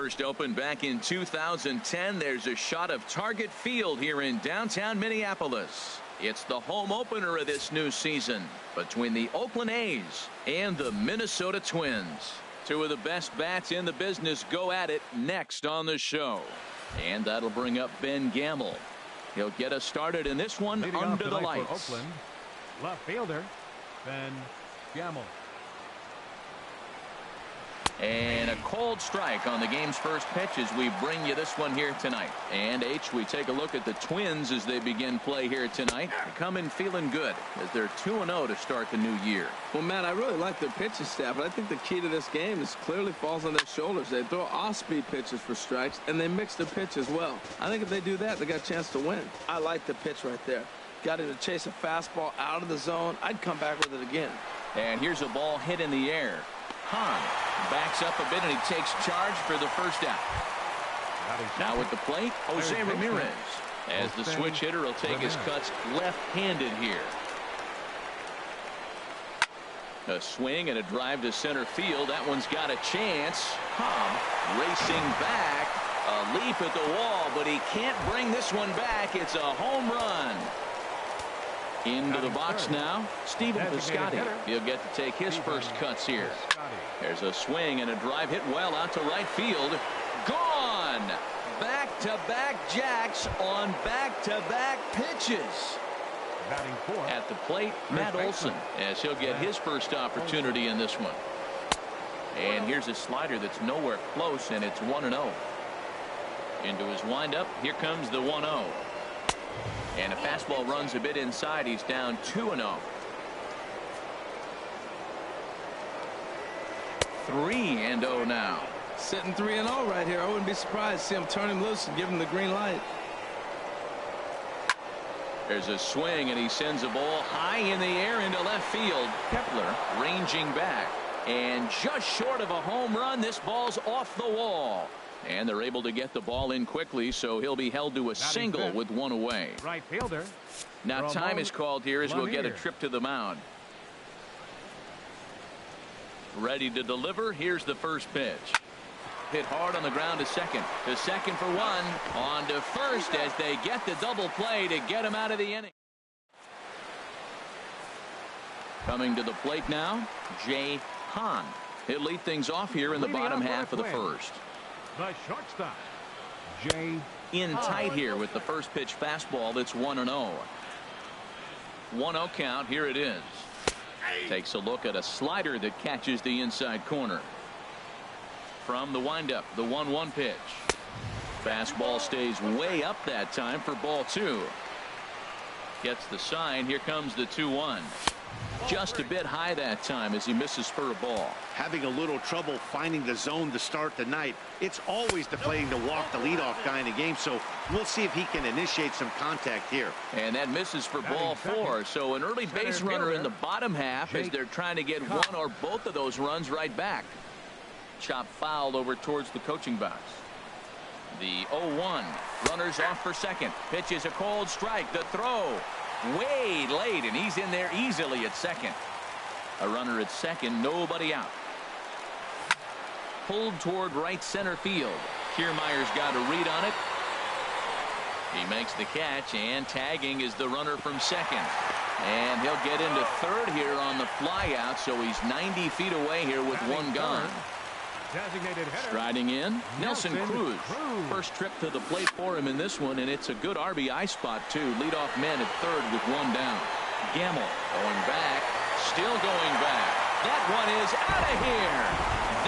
first opened back in 2010. There's a shot of Target Field here in downtown Minneapolis. It's the home opener of this new season between the Oakland A's and the Minnesota Twins. Two of the best bats in the business go at it next on the show. And that'll bring up Ben Gamble. He'll get us started in this one under the lights. For Oakland, left fielder Ben Gamble. And a cold strike on the game's first pitch as we bring you this one here tonight. And H, we take a look at the Twins as they begin play here tonight. They come in feeling good as they're 2-0 to start the new year. Well, Matt, I really like their pitching staff, but I think the key to this game is clearly falls on their shoulders. They throw off-speed pitches for strikes, and they mix the pitch as well. I think if they do that, they got a chance to win. I like the pitch right there. Got him to chase a fastball out of the zone. I'd come back with it again. And here's a ball hit in the air. Hahn backs up a bit and he takes charge for the first out. Now at the plate, Jose Ramirez, as the switch hitter will take his cuts left-handed here. A swing and a drive to center field. That one's got a chance. Hahn racing back. A leap at the wall, but he can't bring this one back. It's a home run. Into the box now, Stephen Piscotty. He'll get to take his first cuts here. There's a swing and a drive hit well out to right field. Gone! Back-to-back jacks on back-to-back pitches. At the plate, Matt Olson, as he'll get his first opportunity in this one. And here's a slider that's nowhere close, and it's 1-0. Into his windup, here comes the 1-0. And a fastball runs a bit inside. He's down 2-0. 3-0 now. Sitting 3-0 right here. I wouldn't be surprised to see him turn him loose and give him the green light. There's a swing and he sends a ball high in the air into left field. Kepler ranging back and just short of a home run. This ball's off the wall. And they're able to get the ball in quickly, so he'll be held to a single with one away. Right fielder. Now time is called here as we'll get a trip to the mound. Ready to deliver. Here's the first pitch. Hit hard on the ground to second. To second for one. On to first as they get the double play to get him out of the inning. Coming to the plate now, Jay Hahn. He'll lead things off here in the bottom half of the first. The shortstop, Jay. In tight here with the first pitch fastball. That's 1-0. 1-0 count. Here it is. Takes a look at a slider that catches the inside corner. From the windup, the 1-1 pitch. Fastball stays way up that time for ball 2. Gets the sign. Here comes the 2-1. Just a bit high that time as he misses for a ball. Having a little trouble finding the zone to start the night. It's always deflating to walk the leadoff guy in the game, so we'll see if he can initiate some contact here. And that misses for ball 4. So an early base runner in the bottom half as they're trying to get one or both of those runs right back. Chop fouled over towards the coaching box. The 0-1. Runners off for second. Pitch is a cold strike. The throw. Way late, and he's in there easily at second. A runner at second, nobody out. Pulled toward right center field. Kiermaier's got a read on it. He makes the catch, and tagging is the runner from second. And he'll get into third here on the fly out, so he's 90 feet away here with one gone. Striding in, Nelson Cruz. First trip to the plate for him in this one, and it's a good RBI spot too. Leadoff man at third with one down. Gamble going back, still going back. That one is out of here.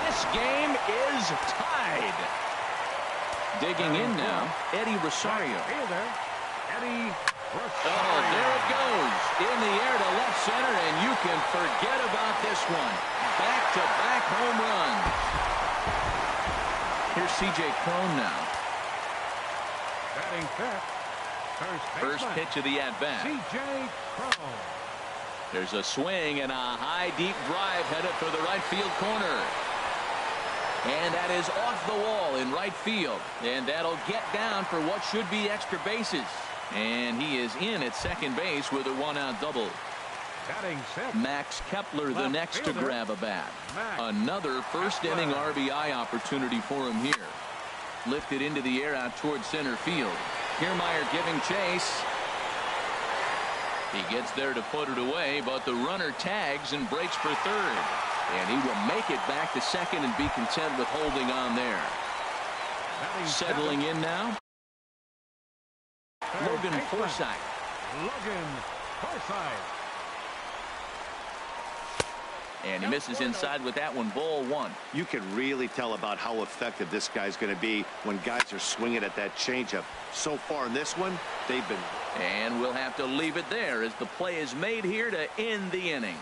This game is tied. Digging in now, Eddie Rosario. Oh, there it goes. In the air to left center, and you can forget about this one. Back-to-back home runs. Here's C.J. Cron now. Batting fifth. First pitch of the at-bat. C.J. Cron. There's a swing and a high, deep drive headed for the right field corner. And that is off the wall in right field. And that'll get down for what should be extra bases. And he is in at second base with a one-out double. Batting sixth. Max Kepler the next to grab a bat. Another first inning RBI opportunity for him here. Lifted into the air out towards center field. Kiermaier giving chase. He gets there to put it away, but the runner tags and breaks for third. And he will make it back to second and be content with holding on there. Settling in now, Logan Forsythe. Logan Forsythe. And he misses inside with that one. Ball one. You can really tell about how effective this guy's going to be when guys are swinging at that changeup. So far in this one, they've been. And we'll have to leave it there as the play is made here to end the inning.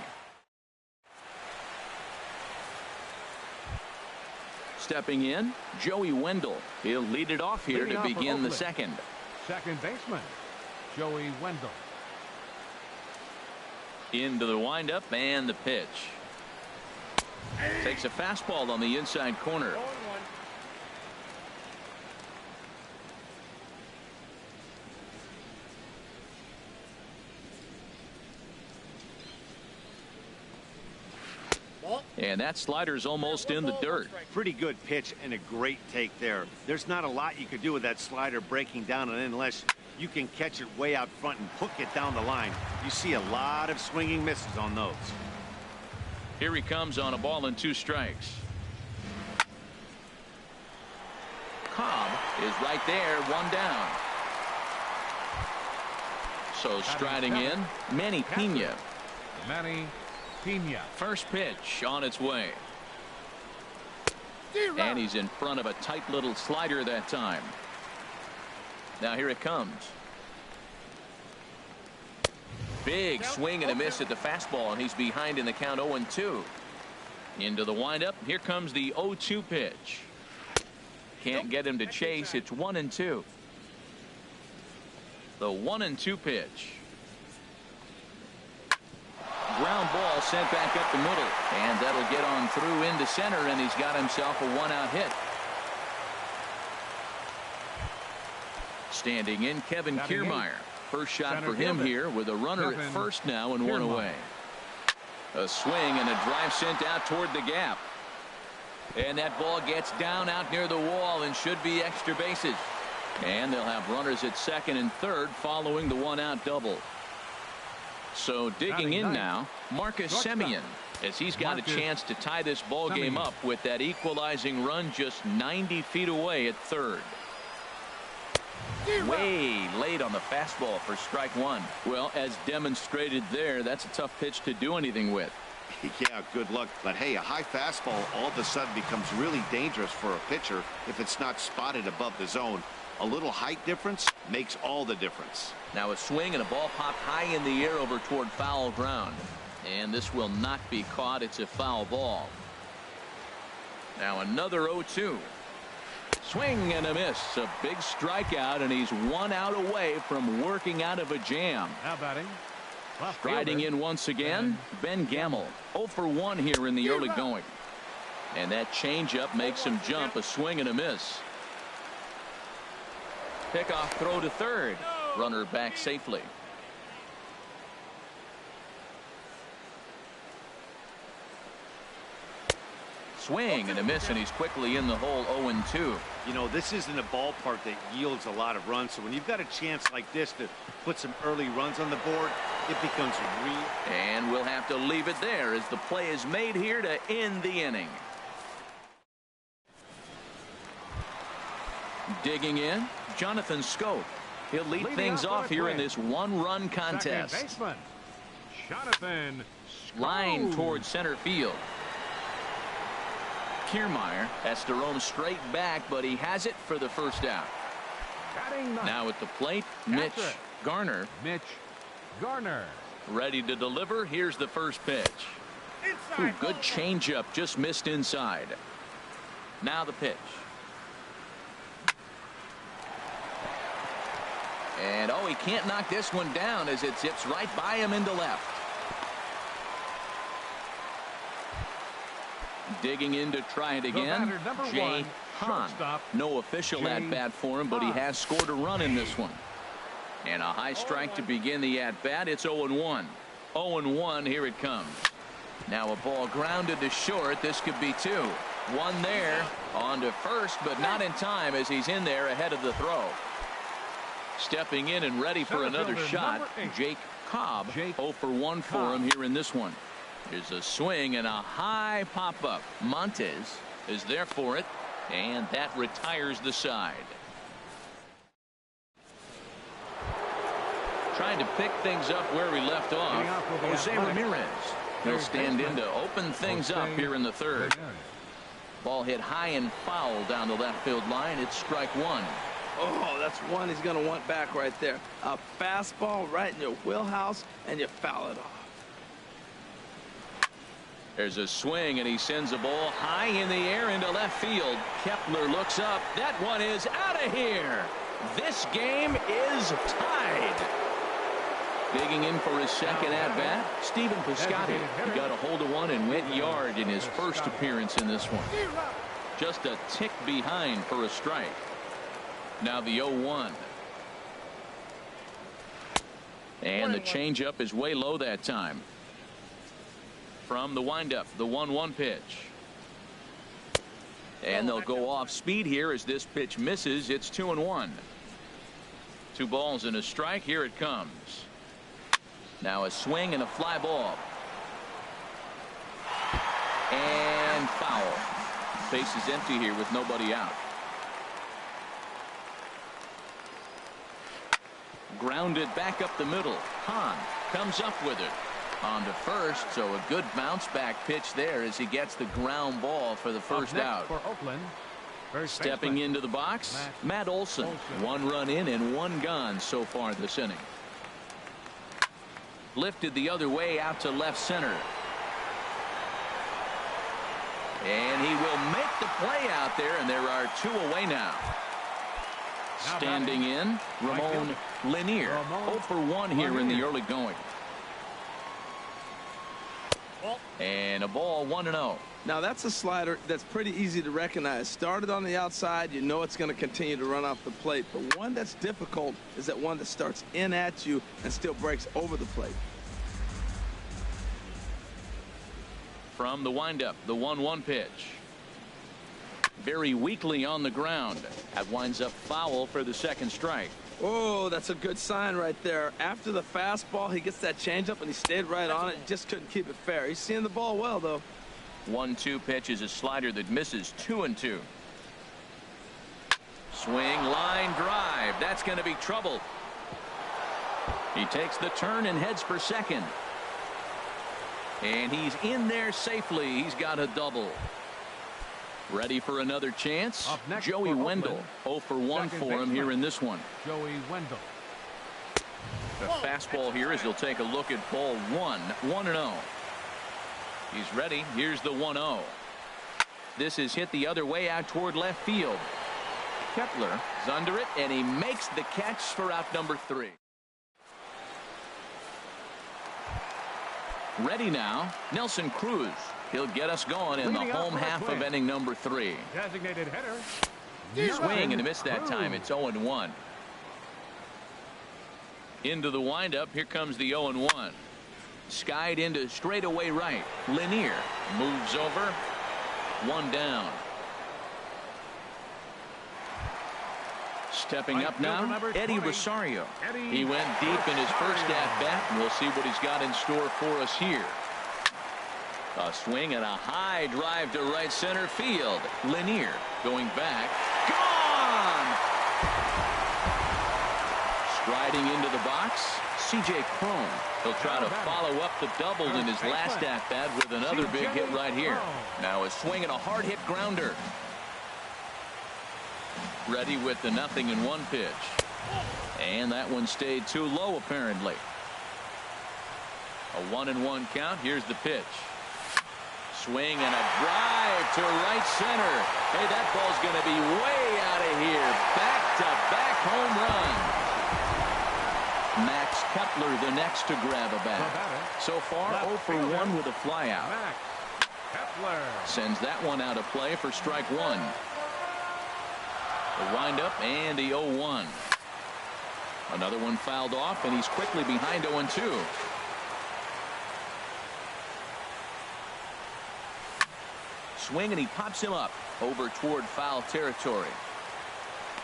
Stepping in, Joey Wendell. He'll lead it off here to begin the second. Second baseman, Joey Wendell. Into the windup and the pitch. Takes a fastball on the inside corner. And that slider's almost in the dirt. Pretty good pitch and a great take there. There's not a lot you could do with that slider breaking down, and unless you can catch it way out front and hook it down the line, you see a lot of swinging misses on those. Here he comes on a ball and 2 strikes. Cobb is right there, 1 down. So striding in, Manny Pena. Manny Pena. First pitch on its way. And he's in front of a tight little slider that time. Now here it comes. Big swing and a miss at the fastball, and he's behind in the count 0-2. Into the windup. Here comes the 0-2 pitch. Can't get him to chase. It's 1-2. The 1-2 pitch. Ground ball sent back up the middle, and that'll get on through into center, and he's got himself a 1-out hit. Standing in, Kevin Kiermaier. First shot for him here with a runner at first now and 1 away. A swing and a drive sent out toward the gap. And that ball gets down out near the wall and should be extra bases. And they'll have runners at second and third following the 1-out double. So digging in now, Marcus Semien, as he's got a chance to tie this ball game up with that equalizing run just 90 feet away at third. Way late on the fastball for strike 1. Well, as demonstrated there, that's a tough pitch to do anything with. Yeah, good luck. But hey, a high fastball all of a sudden becomes really dangerous for a pitcher if it's not spotted above the zone. A little height difference makes all the difference. Now a swing and a ball popped high in the air over toward foul ground. And this will not be caught. It's a foul ball. Now another 0-2. Swing and a miss. A big strikeout, and he's 1 out away from working out of a jam. Now batting. Striding in once again, Ben Gamel. 0 for 1 here in the early going. And that changeup makes him jump. A swing and a miss. Pickoff throw to third. Runner back safely. Swing and a miss, and he's quickly in the hole. 0-2. You know, this isn't a ballpark that yields a lot of runs, so when you've got a chance like this to put some early runs on the board, it becomes real. And we'll have to leave it there as the play is made here to end the inning. Digging in, Jonathan Scope. He'll lead things off here in this 1-run contest. Second baseman, Jonathan Scope. Line towards center field. Kiermaier has to roam straight back, but he has it for the first out. Now at the plate, Mitch Garner. Mitch Garner. Ready to deliver. Here's the first pitch. Ooh, good changeup, just missed inside. Now the pitch. And oh, he can't knock this one down as it zips right by him into left. Digging in to try it again. Jay Hahn. No official at bat for him, but he has scored a run in this one. And a high strike to begin the at bat. It's 0-1. 0-1. Here it comes. Now a ball grounded to short. This could be 2. One there. On to first, but not in time as he's in there ahead of the throw. Stepping in and ready for another shot, Jake Cobb. 0 for 1 for him here in this one. Here's a swing and a high pop-up. Montes is there for it, and that retires the side. Trying to pick things up where we left off, Jose Ramirez. He'll stand in to open things up here in the third. Ball hit high and foul down the left field line. It's strike 1. Oh, that's one he's going to want back right there. A fastball right in your wheelhouse, and you foul it off. There's a swing, and he sends a ball high in the air into left field. Kepler looks up. That one is out of here. This game is tied. Digging in for his second at-bat, Stephen Piscotty. He got a hold of one and went yard in his first appearance in this one. Just a tick behind for a strike. Now the 0-1. And the changeup is way low that time. From the windup, the 1-1 pitch. And they'll go off speed here as this pitch misses. It's 2-1. 2 balls and a strike. Here it comes. Now a swing and a fly ball. And foul. Base is empty here with nobody out. Grounded back up the middle. Hahn comes up with it. On to first, so a good bounce back pitch there as he gets the ground ball for the first out. For Oakland, stepping into the box, Matt Olson. 1 run in and 1 gone so far this inning. Lifted the other way out to left center. And he will make the play out there, and there are 2 away now. Standing in, Ramon Lanier. 0 for 1 here in the early going. And a ball 1-0. Now that's a slider that's pretty easy to recognize. Started on the outside, you know it's going to continue to run off the plate. But one that's difficult is that one that starts in at you and still breaks over the plate. From the windup, the 1-1 pitch. Very weakly on the ground. That winds up foul for the second strike. Oh, that's a good sign right there. After the fastball, he gets that changeup, and he stayed right on it. Just couldn't keep it fair. He's seeing the ball well, though. 1-2 pitch is a slider that misses. 2-2. Swing, line drive. That's going to be trouble. He takes the turn and heads for second. And he's in there safely. He's got a double. Ready for another chance. Joey Wendell. 0 for 1 for him here in this one. Joey Wendell. The fastball here as he'll take a look at ball 1. 1-0. He's ready. Here's the 1-0. This is hit the other way out toward left field. Kepler is under it, and he makes the catch for out number 3. Ready now, Nelson Cruz. He'll get us going in the home half of inning number 3. Designated hitter. Swing and a miss that time. It's 0-1. Into the windup. Here comes the 0-1. Skied into straightaway right. Lanier moves over. 1 down. Stepping up now, Eddie Rosario. He went deep in his first at-bat, and we'll see what he's got in store for us here. A swing and a high drive to right center field. Lanier going back. Gone! Striding into the box, C.J. Cron. He'll try to follow up the double in his last at-bat with another big hit right here. Now a swing and a hard hit grounder. Ready with the 0-1 pitch. And that one stayed too low apparently. A 1-1 count. Here's the pitch. Swing and a drive to right center. Hey, that ball's going to be way out of here. Back-to-back home run. Max Kepler the next to grab a bat. So far 0 for 1 with a flyout. Sends that one out of play for strike 1. The windup and the 0-1. Another one fouled off, and he's quickly behind 0-2. swing, and he pops him up over toward foul territory.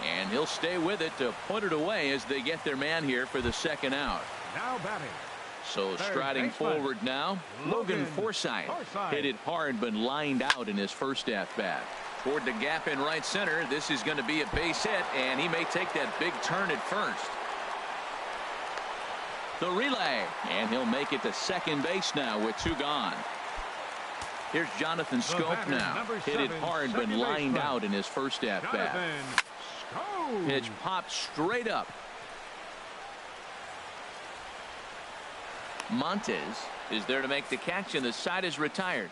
And he'll stay with it to put it away as they get their man here for the second out. Now batting. So striding forward now, Logan Forsythe. Hit it hard but lined out in his first at-bat. Toward the gap in right center. This is going to be a base hit, and he may take that big turn at first. The relay, and he'll make it to second base now with 2 gone. Here's Jonathan Scope now. Hit it hard but lined out in his first at-bat. Pitch popped straight up. Montes is there to make the catch, and the side is retired.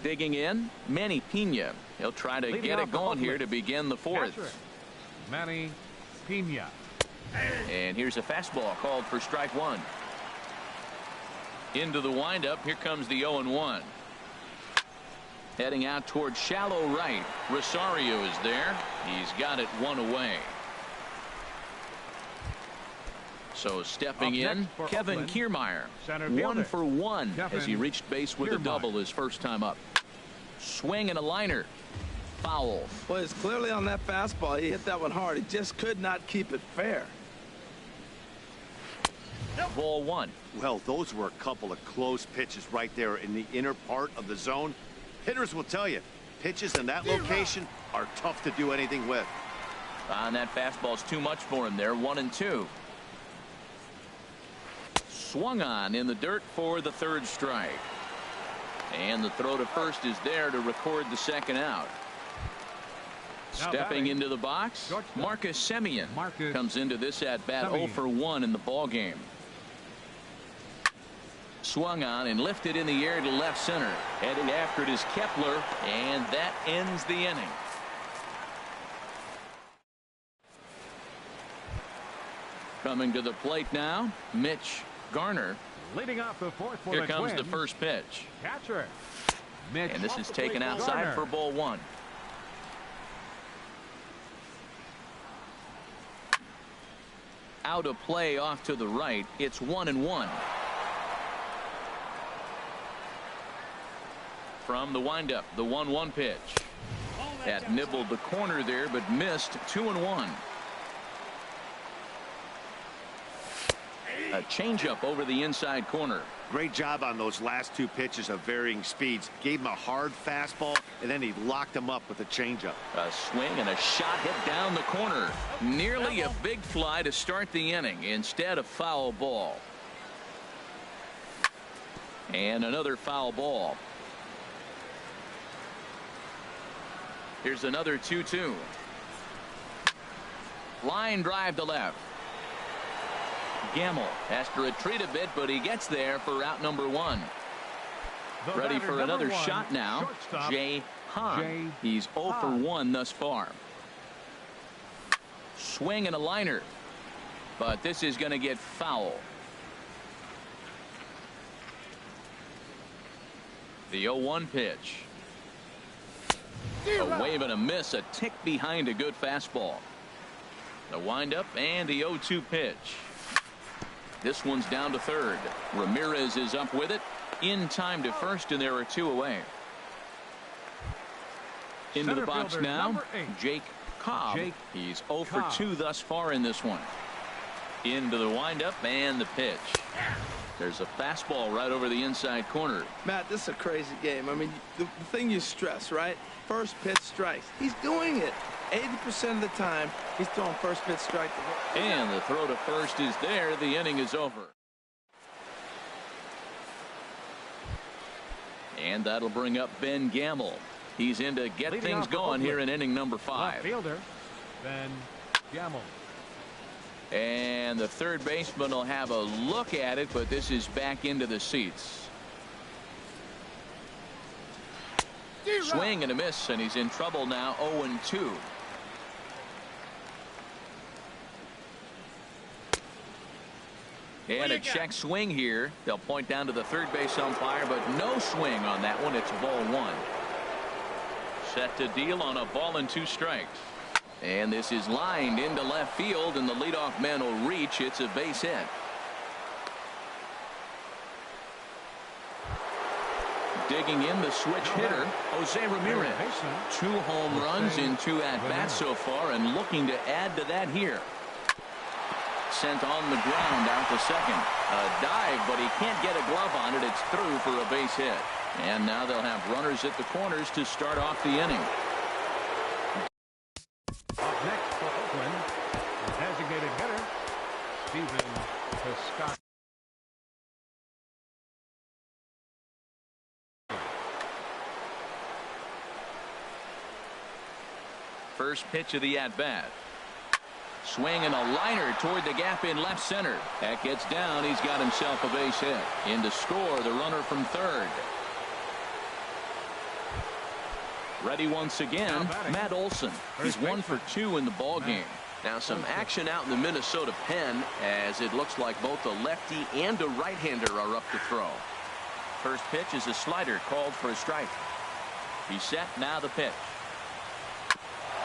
Digging in, Manny Pena. He'll try to get it going here to begin the fourth. Manny Pena. And here's a fastball called for strike 1. Into the windup. Here comes the 0-1. Heading out toward shallow right. Rosario is there. He's got it 1 away. So stepping in, Kevin Kiermaier. 1 for 1 as he reached base with a double his first time up. Swing and a liner. Foul. Well, it's clearly on that fastball. He hit that one hard. He just could not keep it fair. Ball 1. Well, those were a couple of close pitches right there in the inner part of the zone. Hitters will tell you, pitches in that location are tough to do anything with. And that fastball's too much for him there. 1-2. Swung on in the dirt for the third strike. And the throw to first is there to record the second out. Stepping into the box, Marcus Semien comes into this at bat 0 for 1 in the ball game. Swung on and lifted in the air to left center. Heading after it is Kepler, and that ends the inning. Coming to the plate now, Mitch Garner. Leading off the fourth for Here the comes Twins. the first pitch. Catcher. Mitch And this is taken outside Garner. for ball 1. Out of play off to the right. It's 1-1. From the windup, the 1-1 pitch. That nibbled the corner there, but missed. 2-1. A changeup over the inside corner. Great job on those last 2 pitches of varying speeds. Gave him a hard fastball, and then he locked him up with a changeup. A swing and a shot hit down the corner. Nearly a big fly to start the inning. Instead, a foul ball. And another foul ball. Here's another 2-2. Line drive to left. Gamble has to retreat a bit, but he gets there for out number 1. Ready for another shot now. Jay Hahn. He's 0 for 1 thus far. Swing and a liner. But this is going to get foul. The 0-1 pitch. A wave and a miss, a tick behind a good fastball. The windup and the 0-2 pitch. This one's down to third. Ramirez is up with it. In time to first, and there are 2 away. Into the box now, Jake Cobb. He's 0 for 2 thus far in this one. Into the windup and the pitch. There's a fastball right over the inside corner. Matt, this is a crazy game. I mean, the thing you stress, right? First pitch strikes. He's doing it. 80% of the time, he's throwing first pitch strike. And the throw to first is there. The inning is over. And that'll bring up Ben Gamble. He's in to get things going here in inning number 5. Fielder Ben Gamble. And the third baseman will have a look at it, but this is back into the seats. Swing and a miss, and he's in trouble now. 0-2. And a check swing here. They'll point down to the third base umpire, but no swing on that one. It's ball 1. Set to deal on a ball and 2 strikes. And this is lined into left field, and the leadoff man will reach. It's a base hit. Digging in the switch hitter, Jose Ramirez. 2 home runs in 2 at-bats so far, and looking to add to that here. Sent on the ground out to second. A dive, but he can't get a glove on it. It's through for a base hit. And now they'll have runners at the corners to start off the inning. Up next for Oakland, the designated hitter, Stephen Piscotty. First pitch of the at-bat. Swing and a liner toward the gap in left center. That gets down. He's got himself a base hit. In to score, the runner from third. Ready once again, Matt Olson. He's 1 for 2 in the ball game. Now some action out in the Minnesota pen, as it looks like both a lefty and a right-hander are up to throw. First pitch is a slider called for a strike. He's set. Now the pitch.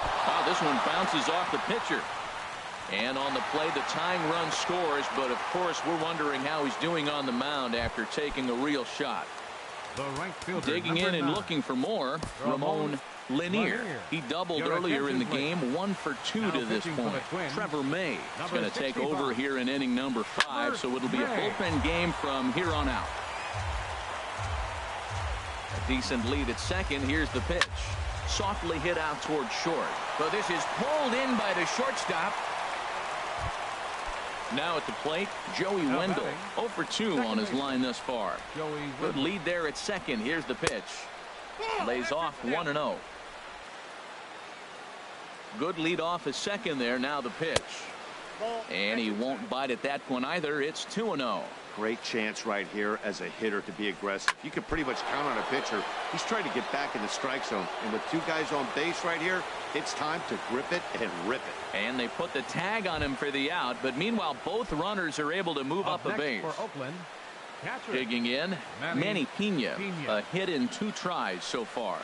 Oh, this one bounces off the pitcher. And on the play, the tying run scores, but of course we're wondering how he's doing on the mound after taking a real shot. The right fielder, digging in and looking for more, Ramon Lanier. He doubled earlier in the game, 1 for 2 to this point. Trevor May is going to take over here in inning number 5, so it'll be a bullpen game from here on out. A decent lead at second. Here's the pitch. Softly hit out toward short. So this is pulled in by the shortstop. Now at the plate, Joey Wendell. 0 for 2 on his line thus far. Good lead there at second. Here's the pitch. Lays off 1-0. Good lead off at second there. Now the pitch. And he won't bite at that one either. It's 2-0. Great chance right here as a hitter to be aggressive. You can pretty much count on a pitcher. He's trying to get back in the strike zone. And with 2 guys on base right here, it's time to grip it and rip it. And they put the tag on him for the out. But meanwhile, both runners are able to move up a base. For Oakland, digging in, Manny Pena. A hit in 2 tries so far.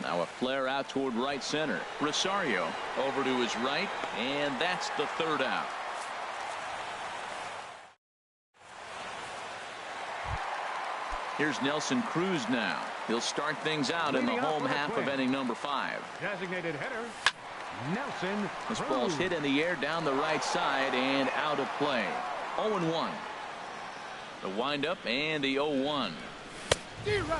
Now a flare out toward right center. Rosario over to his right, and that's the 3rd out. Here's Nelson Cruz now. He'll start things out in the home half of inning number 5. Designated hitter, Nelson Cruz. This ball's hit in the air down the right side and out of play. 0-1. The windup and the 0-1.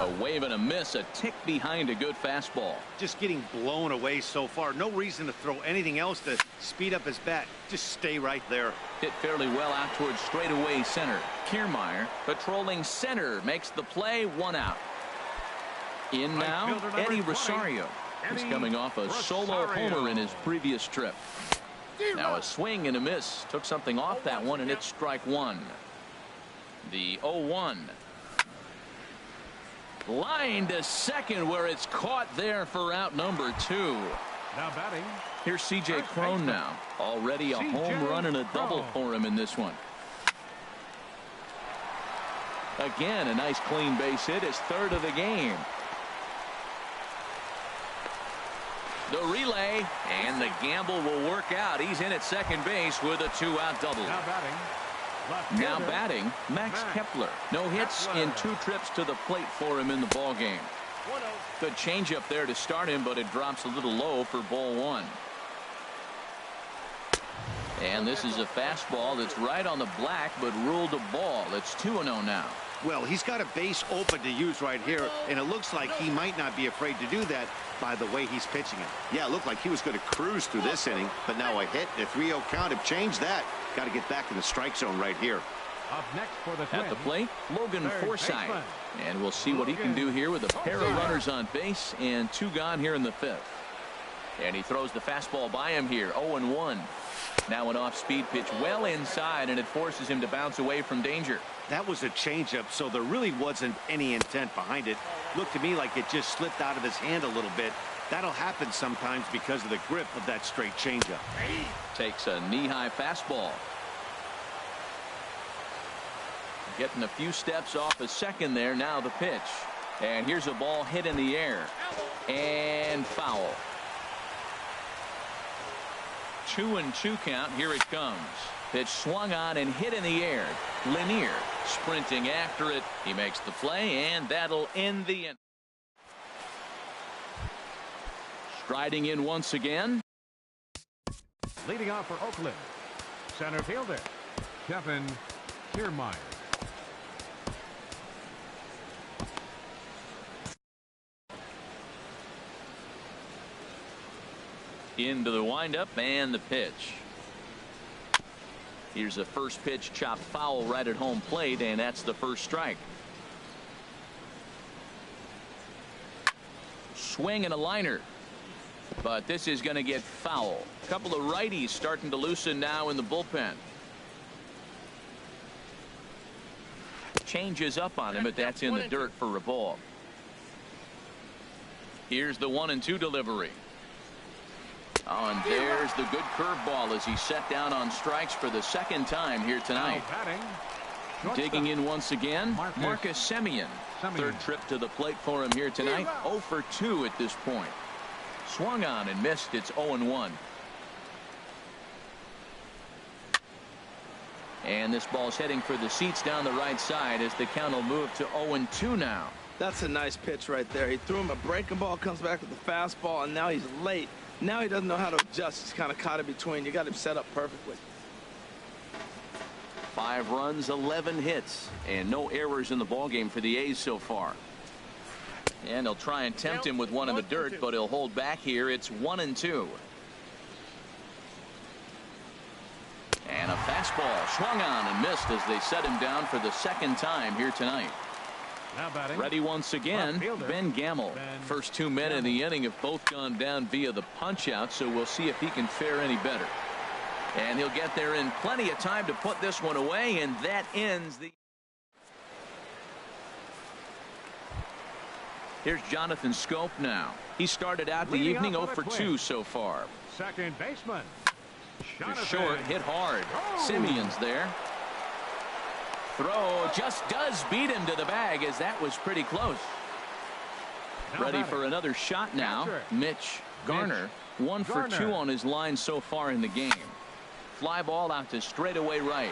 A wave and a miss, a tick behind a good fastball. Just getting blown away so far. No reason to throw anything else to speed up his bat. Just stay right there. Hit fairly well out towards straightaway center. Kiermaier patrolling center makes the play. 1 out. In now, Eddie Rosario. He's coming off a solo homer in his previous trip. Now a swing and a miss. Took something off that one, and it's strike 1. The 0-1. Line to second, where it's caught there for out number 2. Now batting. Here's C.J. Cron now. Already a home run and a double for him in this one. Again, a nice clean base hit, his 3rd of the game. The relay, and the gamble will work out. He's in at second base with a 2-out double. Now batting, Max Kepler. No hits in 2 trips to the plate for him in the ball game. Good changeup there to start him, but it drops a little low for ball 1. And this is a fastball that's right on the black, but ruled a ball. It's 2-0 now. Well, he's got a base open to use right here, and it looks like he might not be afraid to do that by the way he's pitching it. Yeah, it looked like he was going to cruise through this inning, but now a hit and a 3-0 count have changed that. Got to get back in the strike zone right here. Up next for the at the plate, Logan Forsythe. And we'll see what he can do here with a pair of runners on base and 2 gone here in the 5th. And he throws the fastball by him here. 0-1. Now an off-speed pitch well inside, and it forces him to bounce away from danger. That was a changeup, so there really wasn't any intent behind it. Looked to me like it just slipped out of his hand a little bit. That'll happen sometimes because of the grip of that straight changeup. Takes a knee-high fastball. Getting a few steps off a second there. Now the pitch. And here's a ball hit in the air. And foul. 2-2 count. Here it comes. Pitch swung on and hit in the air. Lanier sprinting after it. He makes the play, and that'll end the inning. Striding in once again. Leading off for Oakland, center fielder Kevin Kiermaier. Into the windup and the pitch. Here's the first pitch chopped foul right at home plate, and that's the first strike. Swing and a liner. But this is going to get foul. A couple of righties starting to loosen now in the bullpen. Changes up on him, but that's in the dirt for a ball. Here's the 1-2 delivery. Oh, and there's the good curveball as he's set down on strikes for the second time here tonight. Digging in once again, Marcus Semien. Third trip to the plate for him here tonight. 0 for 2 at this point. Swung on and missed. It's 0-1. And this ball's heading for the seats down the right side as the count will move to 0-2 now. That's a nice pitch right there. He threw him a breaking ball, comes back with the fastball, and now he's late. Now he doesn't know how to adjust. He's kind of caught in between. You got him set up perfectly. 5 runs, 11 hits, and no errors in the ballgame for the A's so far. And they'll try and tempt him with one in the dirt, but he'll hold back here. It's 1-2. And a fastball swung on and missed as they set him down for the second time here tonight. Ready once again, Ben Gamble. First 2 men in the inning have both gone down via the punch out, so we'll see if he can fare any better. And he'll get there in plenty of time to put this one away, and that ends the. Here's Jonathan Scope now. He started out the evening 0 for 2 so far. Second baseman. Short, hit hard. Simeon's there. Throw just does beat him to the bag, as that was pretty close. Ready for another shot now. Mitch Garner. 1 for 2 on his line so far in the game. Fly ball out to straightaway right.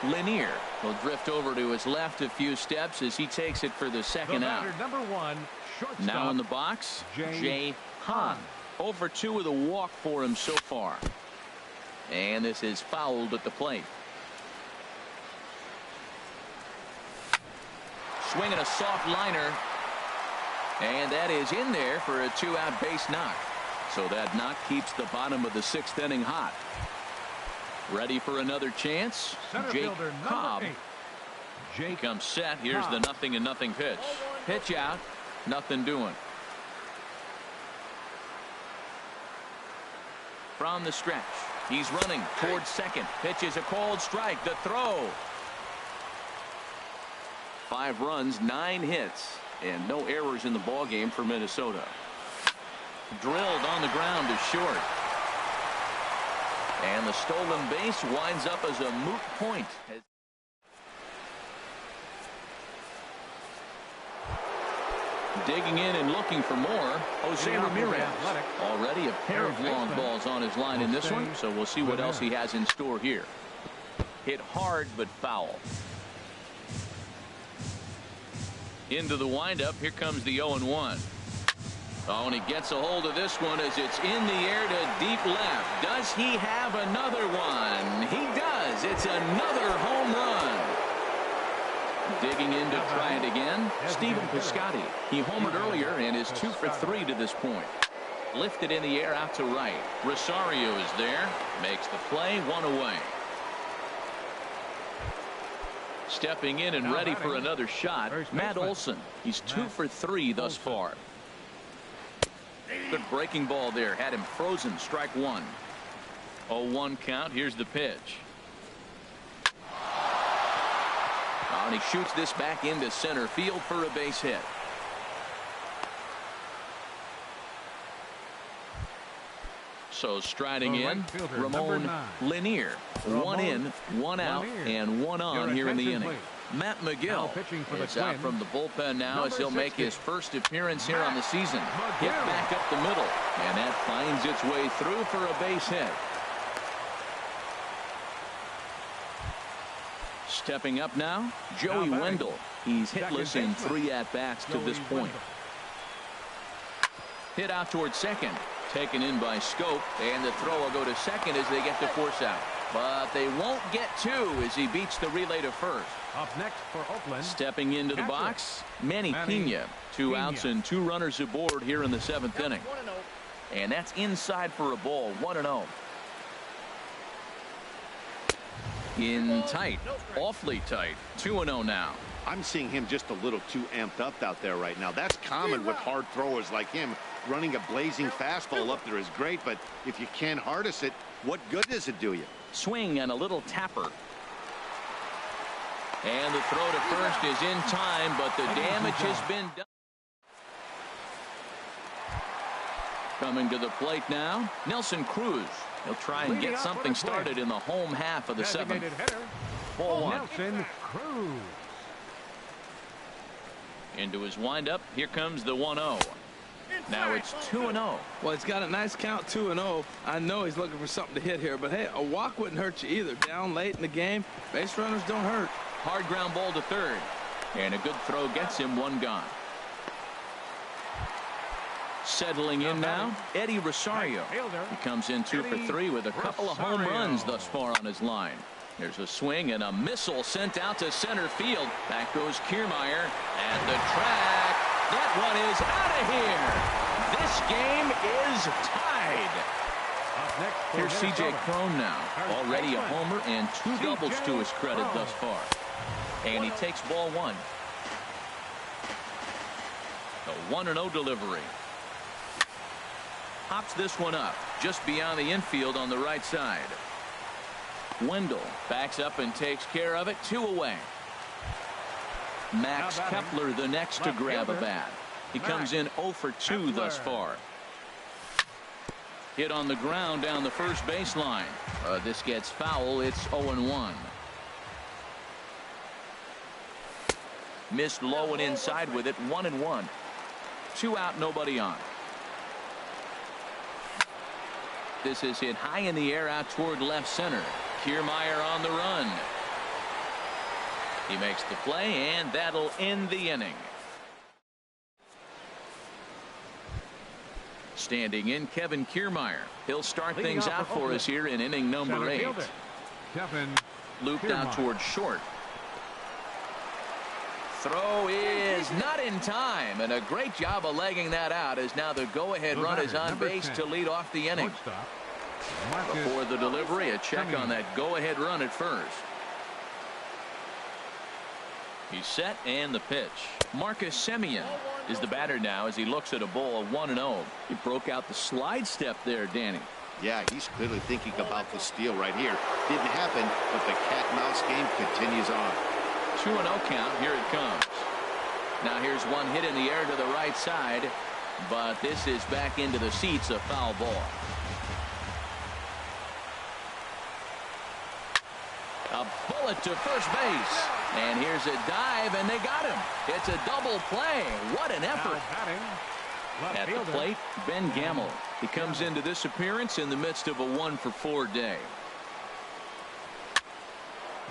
Lanier will drift over to his left a few steps as he takes it for the second out. Number 1, now in the box, Jay Hahn. 0 for 2 with a walk for him so far. And this is fouled at the plate. Swinging a soft liner. And that is in there for a 2-out base knock. So that knock keeps the bottom of the 6th inning hot. Ready for another chance. Jake Cobb. Jake comes set. Here's the 0-0 pitch. Pitch out. Nothing doing. From the stretch. He's running towards second. Pitch is a called strike. The throw. 5 runs, 9 hits, and no errors in the ballgame for Minnesota. Drilled on the ground to short. And the stolen base winds up as a moot point. Digging in and looking for more, Jose Ramirez. Already a pair of long balls on his line in this one, so we'll see what else he has in store here. Hit hard but foul. Into the windup. Here comes the 0-1. Oh, and he gets a hold of this one as it's in the air to deep left. Does he have another one? He does. It's another home run. Digging in to try it again, Stephen Piscotty. He homered earlier and is 2 for 3 to this point. Lifted in the air out to right. Rosario is there. Makes the play. 1 away. Stepping in and ready for another shot, Matt Olson. He's 2 for 3 thus far. Good breaking ball there. Had him frozen. Strike 1. 0-1 count. Here's the pitch. Oh, and he shoots this back into center field for a base hit. So striding in, Ramon Lanier. 1 in, 1 out, and 1 on here in the inning. Matt McGill is out from the bullpen now as he'll make his first appearance here on the season. Hit back up the middle, and that finds its way through for a base hit. Stepping up now, Joey Wendell. He's hitless in 3 at-bats to this point. Hit out towards second. Taken in by Scope, and the throw will go to second as they get the force out. But they won't get 2 as he beats the relay to first. Up next for Oakland. Stepping into the box, Manny Pena. 2 outs and 2 runners aboard here in the 7th inning. And that's inside for a ball, 1-0. In tight, awfully tight, 2-0 now. I'm seeing him just a little too amped up out there right now. That's common with hard throwers like him. Running a blazing fastball up there is great, but if you can't harness it, what good does it do you? Swing and a little tapper. And the throw to first is in time, but the damage has been done. Coming to the plate now, Nelson Cruz. He'll try and get something started in the home half of the 7th. Ball 1. Nelson Cruz. Into his windup. Here comes the 1-0. Now it's 2-0. Well, he's got a nice count, 2-0. I know he's looking for something to hit here, but hey, a walk wouldn't hurt you either. Down late in the game, base runners don't hurt. Hard ground ball to third. And a good throw gets him 1 gone. Settling in now, Eddie Rosario. He comes in 2 for 3 with a couple of home runs thus far on his line. There's a swing and a missile sent out to center field. Back goes Kiermaier at the track. That one is out of here. This game is tied. Here's C.J. Cron now. Already a homer and 2 doubles to his credit thus far. And he takes ball 1. The 1-0 delivery. Pops this one up just beyond the infield on the right side. Wendell backs up and takes care of it. 2 away. Max Kepler the next to grab a bat. He comes in 0 for 2 thus far. Hit on the ground down the first baseline. This gets foul. It's 0-1. Missed low and inside with it. 1-1. 2 out, nobody on. This is hit high in the air out toward left center. Kiermaier on the run. He makes the play, and that'll end the inning. Standing in, Kevin Kiermaier. He'll start things out for us here in inning number 8. Looped out toward short. Throw is not in time, and a great job of legging that out as now the go-ahead run is on base to lead off the inning. Before the delivery, a check on that go-ahead run at first. He's set, and the pitch. Marcus Semien is the batter now as he looks at a ball 1-0. He broke out the slide step there, Danny. Yeah, he's clearly thinking about the steal right here. Didn't happen, but the cat-mouse game continues on. 2-0 count. Here it comes. Now here's one hit in the air to the right side, but this is back into the seats, a foul ball. A bullet to first base. And here's a dive, and they got him. It's a double play. What an effort. At the plate, Ben Gamel. He comes into this appearance in the midst of a 1 for 4 day.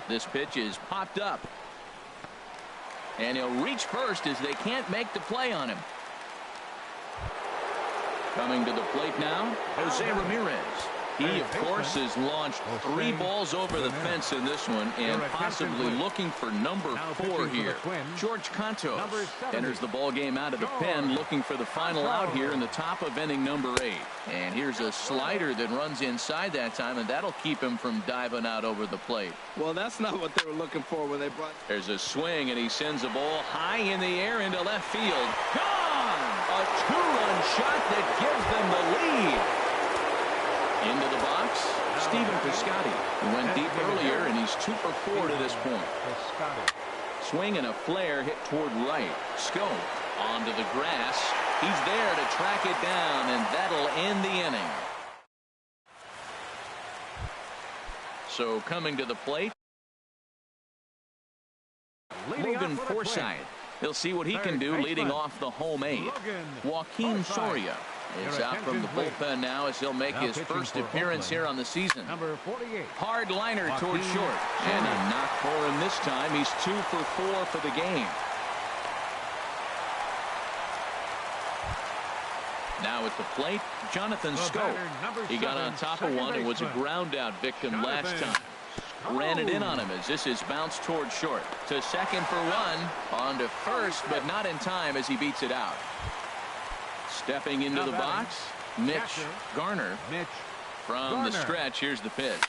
This pitch is popped up. And he'll reach first as they can't make the play on him. Coming to the plate now, Jose Ramirez. He, of course, has launched 3 balls over the fence in this one and possibly looking for number 4 here. George Cantos enters the ball game out of the pen looking for the final out here in the top of inning number 8. And here's a slider that runs inside that time, and that'll keep him from diving out over the plate. Well, that's not what they were looking for when they brought. There's a swing, and he sends a ball high in the air into left field. Gone! A 2-run shot that gives them the lead. Into the box, Stephen Piscotty, who went deep earlier, and he's 2 for 4 to this point. Swing and a flare hit toward right. Scope onto the grass. He's there to track it down, and that'll end the inning. So coming to the plate, Logan Forsythe. He'll see what he can do leading off the home 8. Joaquin Soria is out from the bullpen now as he'll make his first appearance here on the season. Number 48. Hard liner towards short. And a knock for him this time. He's 2 for 4 for the game. Now at the plate, Jonathan Scope. He got on top of one and was a ground out victim last time. Ran it in on him as this is bounced towards short. To second for one. On to first, but not in time as he beats it out. Stepping into the box, Mitch Garner. From the stretch, here's the pitch.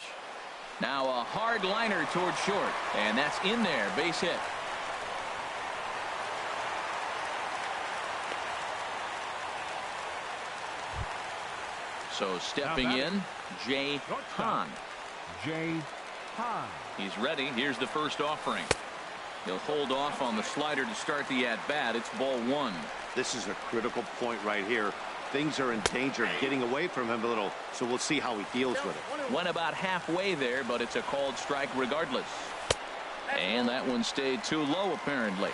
Now a hard liner towards short, and that's in there, base hit. So stepping in, Jay Hahn. He's ready. Here's the first offering. He'll hold off on the slider to start the at-bat. It's ball 1. This is a critical point right here. Things are in danger of getting away from him a little, so we'll see how he deals with it. Went about halfway there, but it's a called strike regardless. And that one stayed too low, apparently.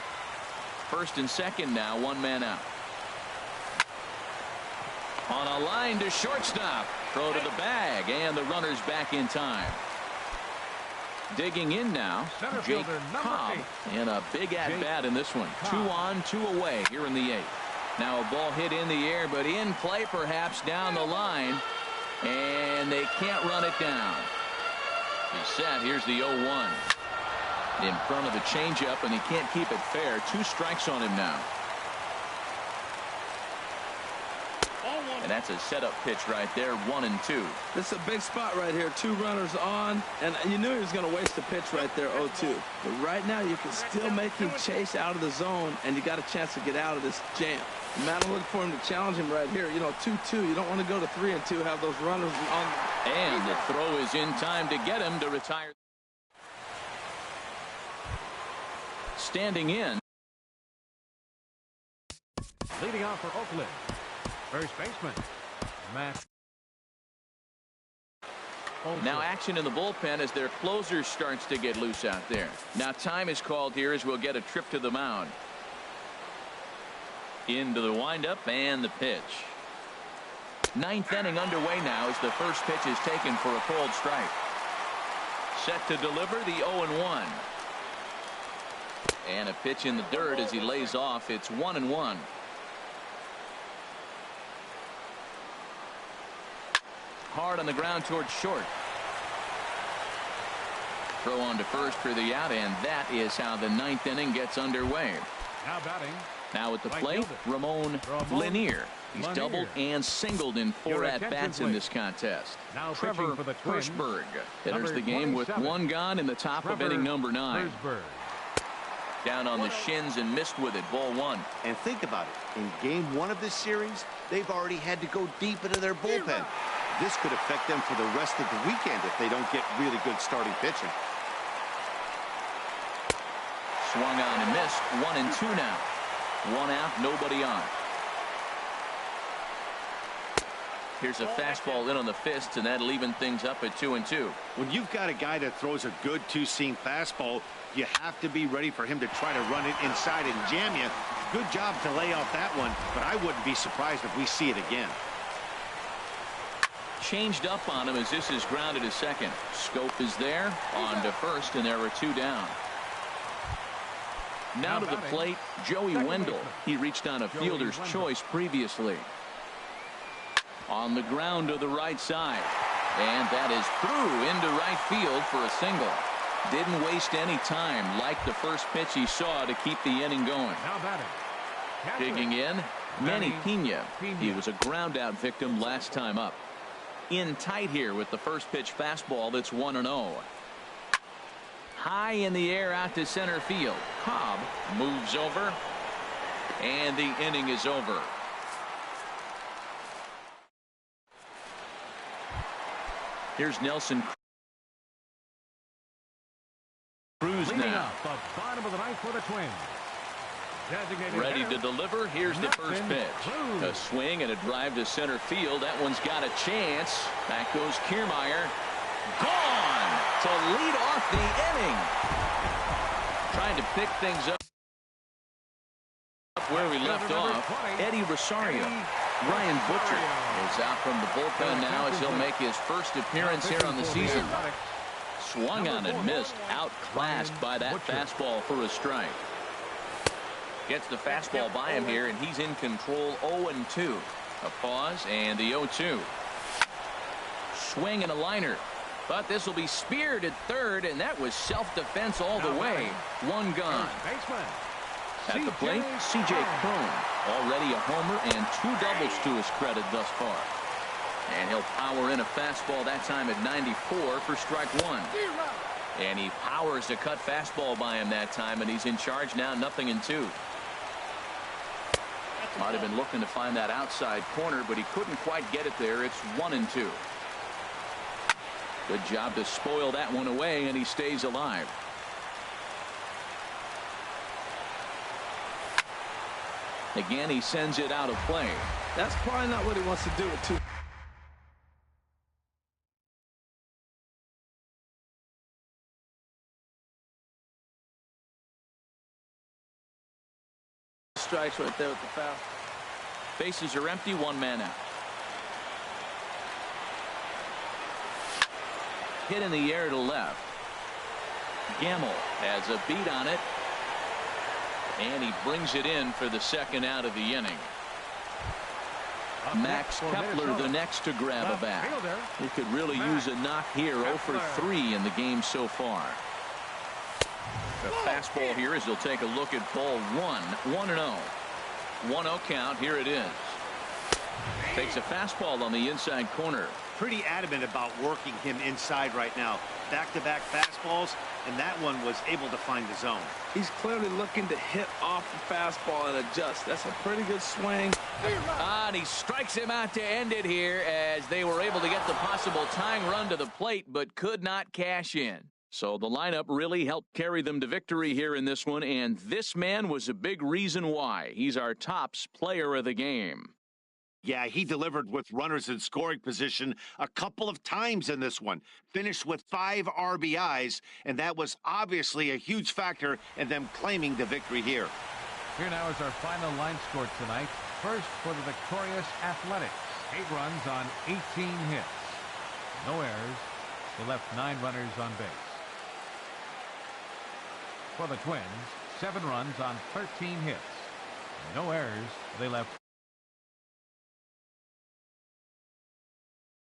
First and second now, one man out. On a line to shortstop. Throw to the bag, and the runner's back in time. Digging in now, Jake Cobb, and a big at-bat in this one. 2 on, 2 away here in the 8th. Now a ball hit in the air, but in play perhaps down the line, and they can't run it down. He's set. Here's the 0-1. In front of the changeup, and he can't keep it fair. 2 strikes on him now. And that's a setup pitch right there, 1-2. This is a big spot right here. 2 runners on, and you knew he was going to waste a pitch right there, 0-2. But right now you can still make him chase out of the zone, and you got a chance to get out of this jam. Man, I'm looking for him to challenge him right here. You know, 2-2. You don't want to go to 3-2, have those runners on. And the throw is in time to get him to retire. Standing in. Leading off for Oakland, first baseman, Matt. Now action in the bullpen as their closer starts to get loose out there. Now time is called here as we'll get a trip to the mound. Into the windup and the pitch. 9th inning underway now as the first pitch is taken for a cold strike. Set to deliver the 0-1. And a pitch in the dirt as he lays off. It's 1-1. Hard on the ground towards short. Throw on to first for the out, and that is how the 9th inning gets underway. Now batting. Now at the plate, Ramon Lanier. He's doubled and singled in 4 at-bats in this contest. Now Trevor for the Hirschberg enters the game with 1 gone in the top of inning number 9. Down on the shins and missed with it, ball 1. And think about it. In game 1 of this series, they've already had to go deep into their bullpen. This could affect them for the rest of the weekend if they don't get really good starting pitching. Swung on and missed. 1-2 now. 1 out, nobody on. Here's a fastball in on the fists, and that'll even things up at 2-2. When you've got a guy that throws a good 2-seam fastball, you have to be ready for him to try to run it inside and jam you. Good job to lay off that one, but I wouldn't be surprised if we see it again. Changed up on him as this is grounded to second. Scope is there, on to first, and there are 2 down. Now to the plate, Joey Wendell. He reached on a fielder's choice previously. On the ground to the right side. And that is through into right field for a single. Didn't waste any time like the first pitch he saw to keep the inning going. Digging in, Manny Pena. He was a ground out victim last time up. In tight here with the first pitch fastball that's 1-0. High in the air out to center field. Cobb moves over, and the inning is over. Here's Nelson Cruz now. The bottom of the 9th for the Twins. Ready to deliver. Here's the first pitch. A swing and a drive to center field. That one's got a chance. Back goes Kiermaier. Gone to lead off the inning. Trying to pick things up. where we left off. Eddie Rosario. Ryan Butcher is out from the bullpen now as he'll make his first appearance here on the season. Swung on and missed, outclassed by that fastball for a strike. Gets the fastball by him here, and he's in control. 0-2. A pause and the 0-2. Swing and a liner, but this will be speared at third, and that was self-defense all the way. One gone. At the plate, C.J. Cron, already a homer and 2 doubles to his credit thus far. And he'll power in a fastball that time at 94 for strike 1. And he powers a cut fastball by him that time, and he's in charge now, 0-2. Might have been looking to find that outside corner, but he couldn't quite get it there. It's 1-2. Good job to spoil that one away, and he stays alive. Again, he sends it out of play. That's probably not what he wants to do with 2 strikes right there with the foul. Bases are empty, 1 man out. Hit in the air to left. Gamble has a beat on it, and he brings it in for the second out of the inning. Max Kepler the next to grab a bat. He could really use a knock here. 0 for 3 in the game so far. The fastball here as he'll take a look at ball 1. 1-0. 1-0 count. Here it is. Takes a fastball on the inside corner. Pretty adamant about working him inside right now. Back-to-back fastballs, and that one was able to find the zone. He's clearly looking to hit off the fastball and adjust. That's a pretty good swing. And he strikes him out to end it here as they were able to get the possible tying run to the plate, but could not cash in. So the lineup really helped carry them to victory here in this one, and this man was a big reason why. He's our tops player of the game. Yeah, he delivered with runners in scoring position a couple of times in this one. Finished with 5 RBIs, and that was obviously a huge factor in them claiming the victory here. Here now is our final line score tonight. First for the victorious Athletics. 8 runs on 18 hits. No errors. They left 9 runners on base. For the Twins, 7 runs on 13 hits. No errors. They left